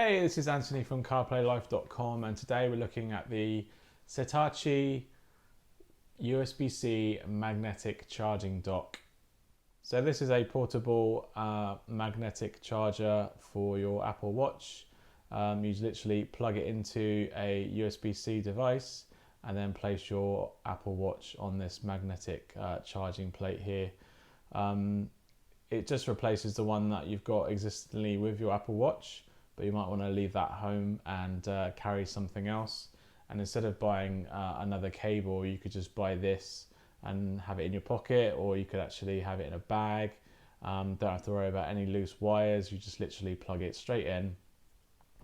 Hey, this is Anthony from CarPlayLife.com, and today we're looking at the Satechi USB-C magnetic charging dock. So this is a portable magnetic charger for your Apple Watch. You literally plug it into a USB-C device and then place your Apple Watch on this magnetic charging plate here. It just replaces the one that you've got existingly with your Apple Watch, but you might want to leave that home and carry something else. And instead of buying another cable, you could just buy this and have it in your pocket, or you could actually have it in a bag. Don't have to worry about any loose wires. You just literally plug it straight in,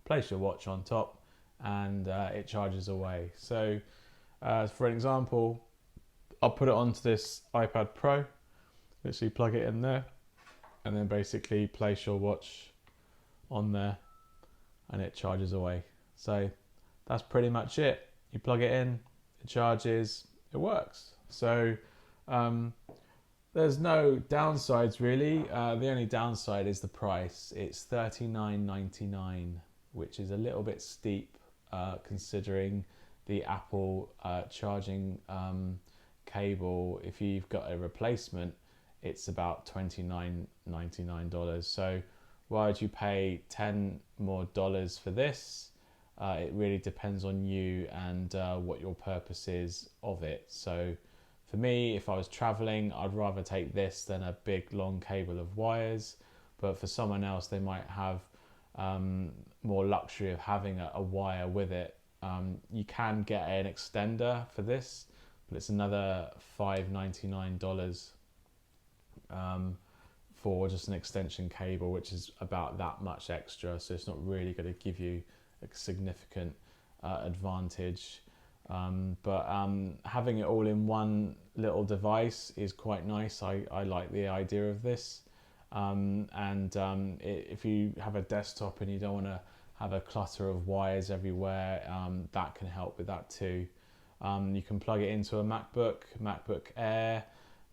place your watch on top, and it charges away. So for an example, I'll put it onto this iPad Pro, literally plug it in there, and then basically place your watch on there and it charges away. So that's pretty much it. You plug it in, it charges, it works. So there's no downsides really. The only downside is the price. It's $39.99, which is a little bit steep considering the Apple charging cable. If you've got a replacement, it's about $29.99. So why would you pay $10 more for this? It really depends on you and what your purpose is of it. So for me, if I was traveling, I'd rather take this than a big long cable of wires. But for someone else, they might have more luxury of having a wire with it. You can get an extender for this, but it's another $5.99 for just an extension cable, which is about that much extra. So it's not really going to give you a significant advantage. But having it all in one little device is quite nice. I like the idea of this. If you have a desktop and you don't want to have a clutter of wires everywhere, that can help with that too. You can plug it into a MacBook Air,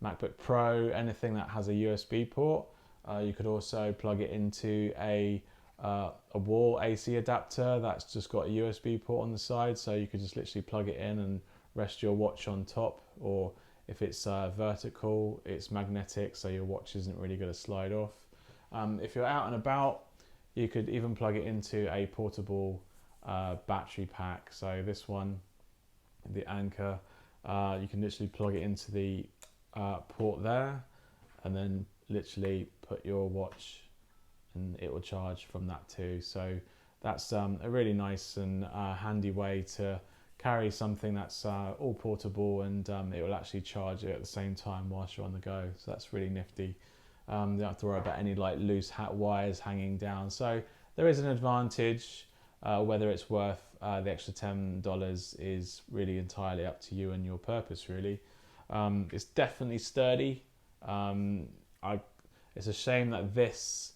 MacBook Pro, anything that has a USB port. You could also plug it into a wall AC adapter that's just got a USB port on the side, so you could just literally plug it in and rest your watch on top. Or if it's vertical, it's magnetic, so your watch isn't really going to slide off. If you're out and about, you could even plug it into a portable battery pack. So this one, the Anchor, you can literally plug it into the port there and then literally put your watch and it will charge from that too. So that's a really nice and handy way to carry something that's all portable, and it will actually charge it at the same time whilst you're on the go. So that's really nifty. You don't have to worry about any like loose wires hanging down. So there is an advantage. Whether it's worth the extra $10 is really entirely up to you and your purpose really. It's definitely sturdy. It's a shame that this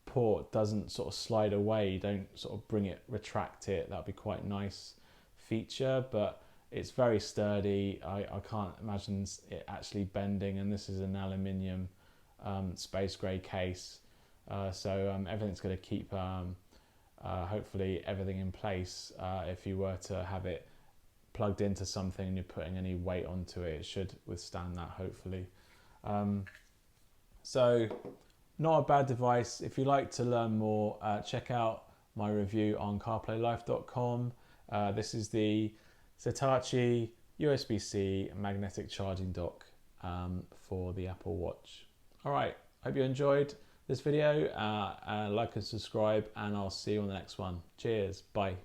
port doesn't sort of slide away. You don't sort of retract it. That'd be quite a nice feature, but it's very sturdy. I can't imagine it actually bending, and this is an aluminium space grey case. So everything's going to keep hopefully everything in place. If you were to have it plugged into something and you're putting any weight onto it, it should withstand that hopefully. So not a bad device. If you'd like to learn more, check out my review on CarPlayLife.com. This is the Satechi USB-C magnetic charging dock for the Apple Watch. All right, hope you enjoyed this video. Like and subscribe, and I'll see you on the next one. Cheers, bye.